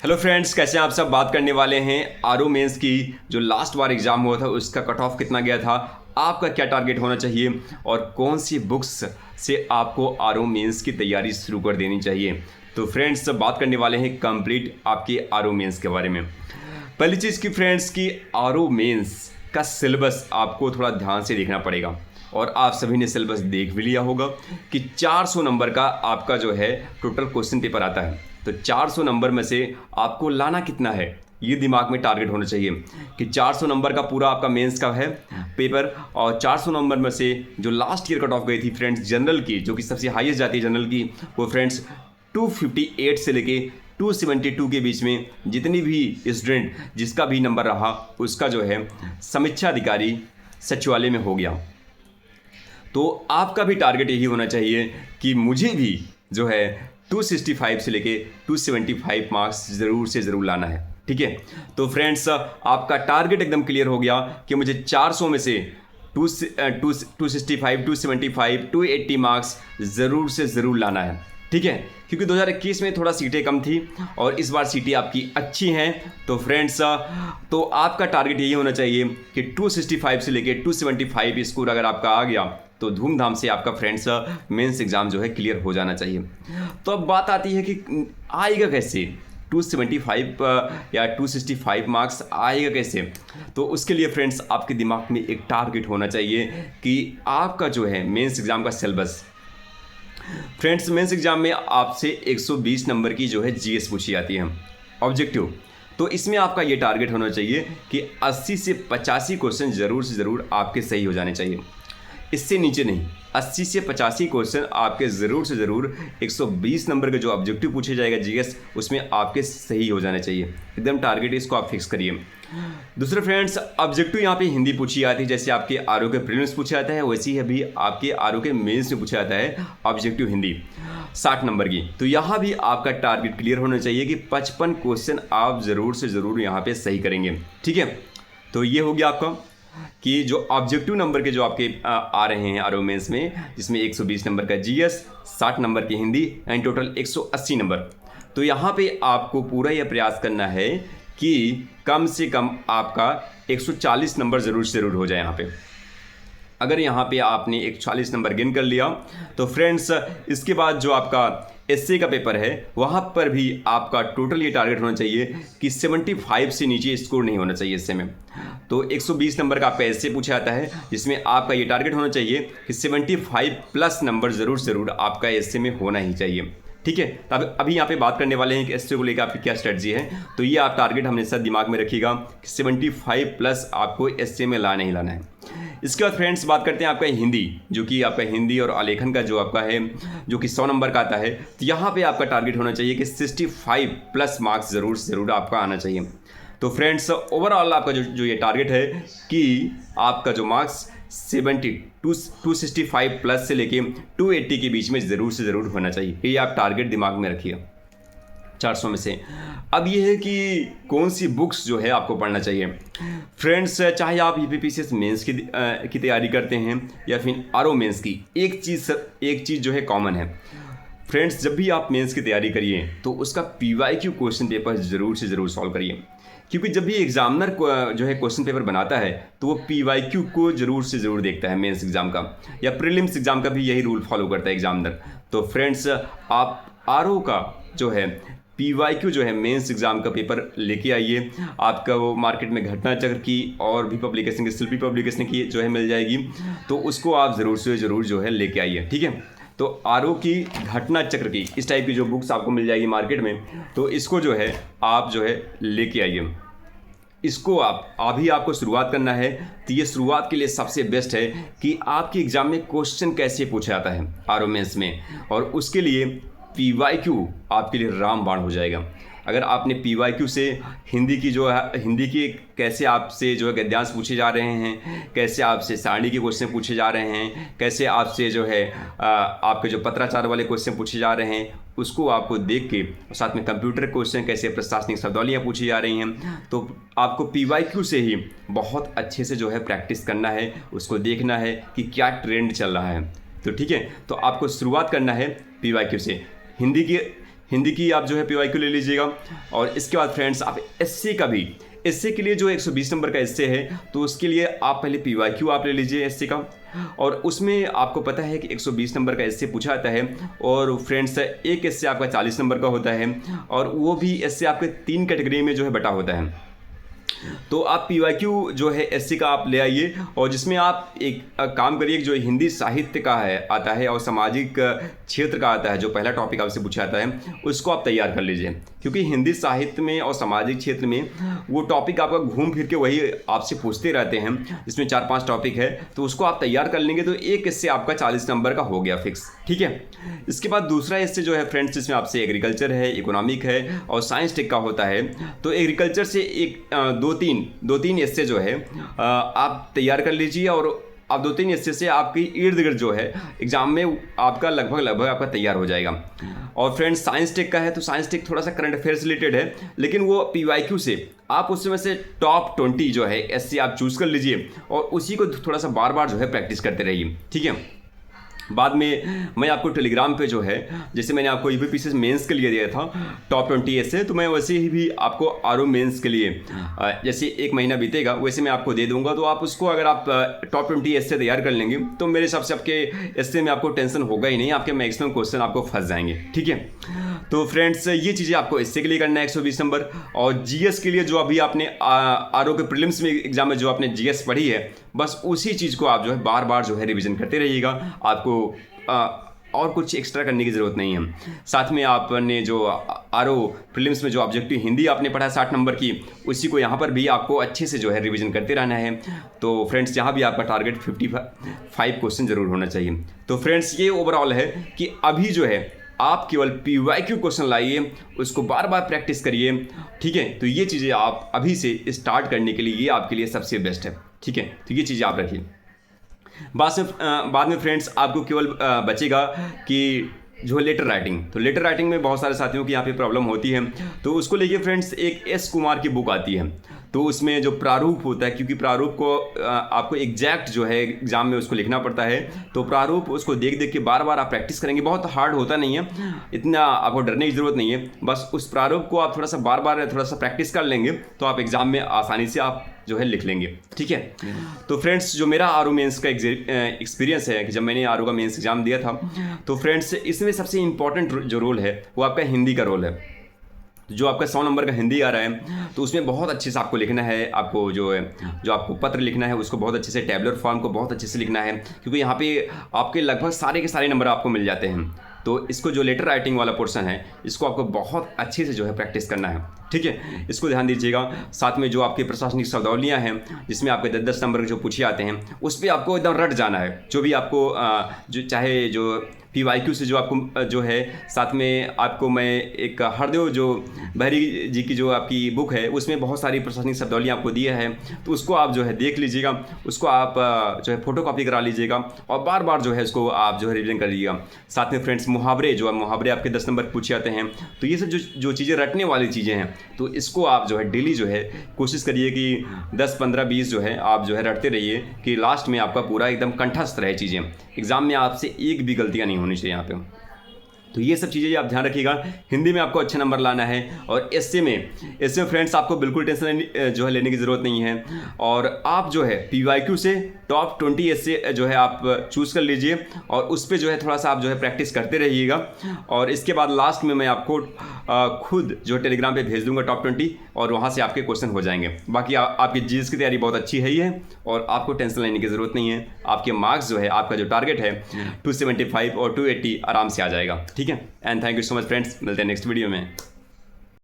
Hello friends, कैसे हैं आप सब। बात करने वाले हैं आरओ मेंस की। जो लास्ट बार एग्ज़ाम हुआ था उसका कट ऑफ कितना गया था, आपका क्या टारगेट होना चाहिए और कौन सी बुक्स से आपको आरओ मेंस की तैयारी शुरू कर देनी चाहिए। तो फ्रेंड्स, बात करने वाले हैं कंप्लीट आपके आरओ मेंस के बारे में। पहली चीज़ की फ्रेंड्स की आरओ मेंस का सिलेबस आपको थोड़ा ध्यान से देखना पड़ेगा और आप सभी ने सिलेबस देख भी लिया होगा कि 400 नंबर का आपका जो है टोटल क्वेश्चन पेपर आता है। तो 400 नंबर में से आपको लाना कितना है, ये दिमाग में टारगेट होना चाहिए कि 400 नंबर का पूरा आपका मेंस का है पेपर। और 400 नंबर में से जो लास्ट ईयर कट ऑफ गई थी फ्रेंड्स जनरल की, जो कि सबसे हाईएस्ट जाती है जनरल की, वो फ्रेंड्स 258 से लेके 272 के बीच में जितनी भी स्टूडेंट जिसका भी नंबर रहा उसका जो है समीक्षा अधिकारी सचिवालय में हो गया। तो आपका भी टारगेट यही होना चाहिए कि मुझे भी जो है 265 से लेके 275 मार्क्स ज़रूर से ज़रूर लाना है। ठीक है, तो फ्रेंड्स आपका टारगेट एकदम क्लियर हो गया कि मुझे 400 में से 265, 275, 280 मार्क्स ज़रूर से ज़रूर लाना है। ठीक है, क्योंकि 2021 में थोड़ा सीटें कम थी और इस बार सीटें आपकी अच्छी हैं। तो फ्रेंड्स तो आपका टारगेट यही होना चाहिए कि 265 से लेके 275 स्कोर अगर आपका आ गया तो धूमधाम से आपका फ्रेंड्स मेंस एग्ज़ाम जो है क्लियर हो जाना चाहिए। तो अब बात आती है कि आएगा कैसे 275 या 265 मार्क्स आएगा कैसे। तो उसके लिए फ्रेंड्स आपके दिमाग में एक टारगेट होना चाहिए कि आपका जो है मेंस एग्ज़ाम का सिलेबस। फ्रेंड्स मेंस एग्ज़ाम में आपसे 120 नंबर की जो है जीएस पूछी जाती है ऑब्जेक्टिव। तो इसमें आपका ये टारगेट होना चाहिए कि 80 से 85 क्वेश्चन ज़रूर से ज़रूर आपके सही हो जाने चाहिए, इससे नीचे नहीं। 80 से 85 क्वेश्चन आपके ज़रूर से ज़रूर 120 नंबर का जो ऑब्जेक्टिव पूछे जाएगा जीएस उसमें आपके सही हो जाने चाहिए। एकदम टारगेट इसको आप फिक्स करिए। दूसरे फ्रेंड्स ऑब्जेक्टिव यहाँ पे हिंदी पूछी जाती है, जैसे आपके आरओ के प्रीलिम्स पूछा जाता है वैसे ही अभी आपके आरओ के मेंस में पूछा जाता है ऑब्जेक्टिव हिंदी 60 नंबर की। तो यहाँ भी आपका टारगेट क्लियर होना चाहिए कि 55 क्वेश्चन आप ज़रूर से ज़रूर यहाँ पे सही करेंगे। ठीक है, तो ये हो गया आपका कि जो ऑब्जेक्टिव नंबर के जो आपके आ रहे हैं आरओ मेंस में, जिसमें 120 नंबर का जीएस, 60 नंबर की हिंदी एंड टोटल 180 नंबर। तो यहाँ पे आपको पूरा यह प्रयास करना है कि कम से कम आपका 140 नंबर ज़रूर से ज़रूर हो जाए यहाँ पे। अगर यहाँ पे आपने 140 नंबर गेन कर लिया तो फ्रेंड्स इसके बाद जो आपका एसए का पेपर है वहाँ पर भी आपका टोटल ये टारगेट होना चाहिए कि 75 से नीचे स्कोर नहीं होना चाहिए एसए में। तो 120 नंबर का आपका एसए पूछा जाता है जिसमें आपका ये टारगेट होना चाहिए कि 75 प्लस नंबर ज़रूर आपका एसए में होना ही चाहिए। ठीक है, तब अभी यहाँ पे बात करने वाले हैं कि एसए को लेकर आपकी क्या स्ट्रेटजी है। तो ये आप टारगेट हमेशा दिमाग में रखिएगा कि 75 प्लस आपको एसए में लाना ही लाना है। इसके बाद फ्रेंड्स बात करते हैं आपका हिंदी, जो कि आपका हिंदी और आलेखन का जो आपका है जो कि 100 नंबर का आता है। तो यहाँ पे आपका टारगेट होना चाहिए कि 65 प्लस मार्क्स ज़रूर से ज़रूर आपका आना चाहिए। तो फ्रेंड्स ओवरऑल आपका जो ये टारगेट है कि आपका जो मार्क्स 265 प्लस से लेके 280 के बीच में ज़रूर से ज़रूर होना चाहिए। ये आप टारगेट दिमाग में रखिए 400 में से। अब ये है कि कौन सी बुक्स जो है आपको पढ़ना चाहिए। फ्रेंड्स चाहे आप यूपीपीसीएस मेंस की तैयारी करते हैं या फिर आरओ मेंस की, एक चीज़ जो है कॉमन है फ्रेंड्स, जब भी आप मेंस की तैयारी करिए तो उसका पीवाईक्यू क्वेश्चन पेपर ज़रूर से ज़रूर सॉल्व करिए। क्योंकि जब भी एग्जामिनर जो है क्वेश्चन पेपर बनाता है तो वो पीवाईक्यू को ज़रूर से ज़रूर देखता है मेंस एग्ज़ाम का, या प्रीलिम्स एग्ज़ाम का भी यही रूल फॉलो करता है एग्जामिनर। तो फ्रेंड्स आप आरओ का जो है पीवाईक्यू जो है मेंस एग्ज़ाम का पेपर लेके आइए। आपका वो मार्केट में घटना चक्र की और भी पब्लिकेशन की, शिल्पी पब्लिकेशन की जो है मिल जाएगी, तो उसको आप ज़रूर से ज़रूर जो है लेके आइए। ठीक है, तो आरओ की घटना चक्र की इस टाइप की जो बुक्स आपको मिल जाएगी मार्केट में, तो इसको जो है आप जो है लेके आइए। इसको अभी आपको शुरुआत करना है तो ये शुरुआत के लिए सबसे बेस्ट है कि आपके एग्ज़ाम में क्वेश्चन कैसे पूछा जाता है आरओ मेंस में, और उसके लिए पीवाईक्यू आपके लिए रामबाण हो जाएगा। अगर आपने पीवाईक्यू से हिंदी की जो है, हिंदी की कैसे आपसे जो है गद्यांश पूछे जा रहे हैं, कैसे आपसे सारणी के क्वेश्चन पूछे जा रहे हैं, कैसे आपसे जो है आपके जो पत्राचार वाले क्वेश्चन पूछे जा रहे हैं, उसको आपको देख के साथ में कंप्यूटर क्वेश्चन कैसे प्रशासनिक शब्दावलियाँ पूछी जा रही हैं, तो आपको पीवाईक्यू से ही बहुत अच्छे से जो है प्रैक्टिस करना है, उसको देखना है कि क्या ट्रेंड चल रहा है। तो ठीक है, तो आपको शुरुआत करना है पीवाईक्यू से। हिंदी की आप जो है PYQ ले लीजिएगा। और इसके बाद फ्रेंड्स आप एसए का भी, एसए के लिए जो 120 नंबर का एसए है तो उसके लिए आप पहले PYQ आप ले लीजिए एसए का। और उसमें आपको पता है कि 120 नंबर का एसए पूछा जाता है और फ्रेंड्स एक एसए आपका 40 नंबर का होता है और वो भी एसए आपके 3 कैटेगरी में जो है बटा होता है। तो आप PYQ जो है एससी का आप ले आइए और जिसमें आप एक काम करिए, जो हिंदी साहित्य का है आता है और सामाजिक क्षेत्र का आता है, जो पहला टॉपिक आपसे पूछा जाता है उसको आप तैयार कर लीजिए, क्योंकि हिंदी साहित्य में और सामाजिक क्षेत्र में वो टॉपिक आपका घूम फिर के वही आपसे पूछते रहते हैं, जिसमें 4-5 टॉपिक है, तो उसको आप तैयार कर लेंगे तो एक इससे आपका 40 नंबर का हो गया फिक्स। ठीक है। इसके बाद दूसरा इससे जो है फ्रेंड्स, जिसमें आपसे एग्रीकल्चर है, इकोनॉमिक है और साइंस टेक का होता है। तो एग्रीकल्चर से एक दो तीन एस्से जो है आप तैयार कर लीजिए और आप 2-3 एस्से से आपकी इर्द गिर्द जो है एग्जाम में आपका लगभग आपका तैयार हो जाएगा। और फ्रेंड्स साइंस टेक का है तो साइंस टेक थोड़ा सा करंट अफेयर से रिलेटेड है, लेकिन वो PYQ से आप उसमें से टॉप 20 जो है एस्से आप चूज़ कर लीजिए और उसी को थोड़ा सा बार बार जो है प्रैक्टिस करते रहिए। ठीक है। बाद में मैं आपको टेलीग्राम पे जो है, जैसे मैंने आपको UPSC मेंस के लिए दिया था टॉप 20 एस्से, तो मैं वैसे ही भी आपको RO मेंस के लिए जैसे 1 महीना बीतेगा वैसे मैं आपको दे दूंगा। तो आप उसको अगर आप टॉप 20 एस्से तैयार कर लेंगे तो मेरे हिसाब से आपके एस्से में आपको टेंशन होगा ही नहीं, आपके मैक्सिमम क्वेश्चन आपको फंस जाएंगे। ठीक है। तो फ्रेंड्स ये चीज़ें आपको एस्से के लिए करना है 120 नंबर। और GS के लिए जो अभी आपने RO के प्रीलिम्स में एग्जाम में जो आपने GS पढ़ी है, बस उसी चीज़ को आप जो है बार बार जो है रिवीजन करते रहिएगा। आपको और कुछ एक्स्ट्रा करने की ज़रूरत नहीं है। साथ में आपने जो RO प्रीलिम्स में जो ऑब्जेक्टिव हिंदी आपने पढ़ा 60 नंबर की, उसी को यहाँ पर भी आपको अच्छे से जो है रिवीजन करते रहना है। तो फ्रेंड्स यहाँ भी आपका टारगेट 55 क्वेश्चन ज़रूर होना चाहिए। तो फ्रेंड्स ये ओवरऑल है कि अभी जो है आप केवल PYQ क्वेश्चन लाइए, उसको बार बार प्रैक्टिस करिए। ठीक है। तो ये चीज़ें आप अभी से स्टार्ट करने के लिए ये आपके लिए सबसे बेस्ट है। ठीक है। तो ये चीज़ें आप रखिए। बाद में फ्रेंड्स आपको केवल बचेगा कि जो लेटर राइटिंग, तो लेटर राइटिंग में बहुत सारे साथियों की यहाँ पे प्रॉब्लम होती है। तो उसको लेके फ्रेंड्स एक S कुमार की बुक आती है, तो उसमें जो प्रारूप होता है, क्योंकि प्रारूप को आपको एग्जैक्ट जो है एग्जाम में उसको लिखना पड़ता है, तो प्रारूप उसको देख देख के बार बार आप प्रैक्टिस करेंगे। बहुत हार्ड होता नहीं है, इतना आपको डरने की ज़रूरत नहीं है। बस उस प्रारूप को आप थोड़ा सा बार बार थोड़ा सा प्रैक्टिस कर लेंगे तो आप एग्जाम में आसानी से आप जो है लिख लेंगे। ठीक है। तो फ्रेंड्स जो मेरा RO मेंस का एक्सपीरियंस है कि जब मैंने RO का मेंस एग्जाम दिया था, तो फ्रेंड्स इसमें सबसे इंपॉर्टेंट जो रोल है वो आपका हिंदी का रोल है। जो आपका 100 नंबर का हिंदी आ रहा है तो उसमें बहुत अच्छे से आपको लिखना है। आपको जो आपको पत्र लिखना है उसको बहुत अच्छे से, टैबुलर फॉर्म को बहुत अच्छे से लिखना है, क्योंकि यहाँ पे आपके लगभग सारे के सारे नंबर आपको मिल जाते हैं। तो इसको जो लेटर राइटिंग वाला पोर्शन है इसको आपको बहुत अच्छे से जो है प्रैक्टिस करना है। ठीक है। इसको ध्यान दीजिएगा। साथ में जो आपकी प्रशासनिक शब्दावलियाँ हैं जिसमें आपके 10-10 नंबर जो पूछे जाते हैं उस पर आपको एकदम रट जाना है। जो भी आपको जो चाहे जो PYQ से जो आपको जो है, साथ में आपको मैं एक हरदेव जो बहरी जी की जो आपकी बुक है उसमें बहुत सारी प्रशासनिक शब्दावलियाँ आपको दिया है, तो उसको आप जो है देख लीजिएगा, उसको आप जो है फोटोकॉपी करा लीजिएगा और बार बार जो है उसको आप जो है रिवीजन कर लीजिएगा। साथ में फ्रेंड्स मुहावरे आपके 10 नंबर पूछे जाते हैं, तो ये सब जो चीज़ें रटने वाली चीज़ें हैं तो इसको आप जो है डेली जो है कोशिश करिए कि 10, 15, 20 जो है आप जो है रटते रहिए कि लास्ट में आपका पूरा एकदम कंठस्थ रहे चीज़ें, एग्जाम में आपसे एक भी गलतियाँ नहीं होनी चाहिए यहाँ पे। तो ये सब चीज़ें आप ध्यान रखिएगा। हिंदी में आपको अच्छे नंबर लाना है और एस्से में फ्रेंड्स आपको बिल्कुल टेंशन जो है लेने की ज़रूरत नहीं है। और आप जो है PYQ से टॉप 20 एस्से जो है आप चूज़ कर लीजिए और उस पर जो है थोड़ा सा आप जो है प्रैक्टिस करते रहिएगा। और इसके बाद लास्ट में मैं आपको खुद जो टेलीग्राम पे भेज दूंगा टॉप 20 और वहाँ से आपके क्वेश्चन हो जाएंगे। बाकी आपकी GS की तैयारी बहुत अच्छी है ही है और आपको टेंशन लेने की ज़रूरत नहीं है। आपके मार्क्स जो है, आपका जो टारगेट है 275 और 280 आराम से आ जाएगा। ठीक है। And thank you so much friends, मिलते हैं नेक्स्ट वीडियो में।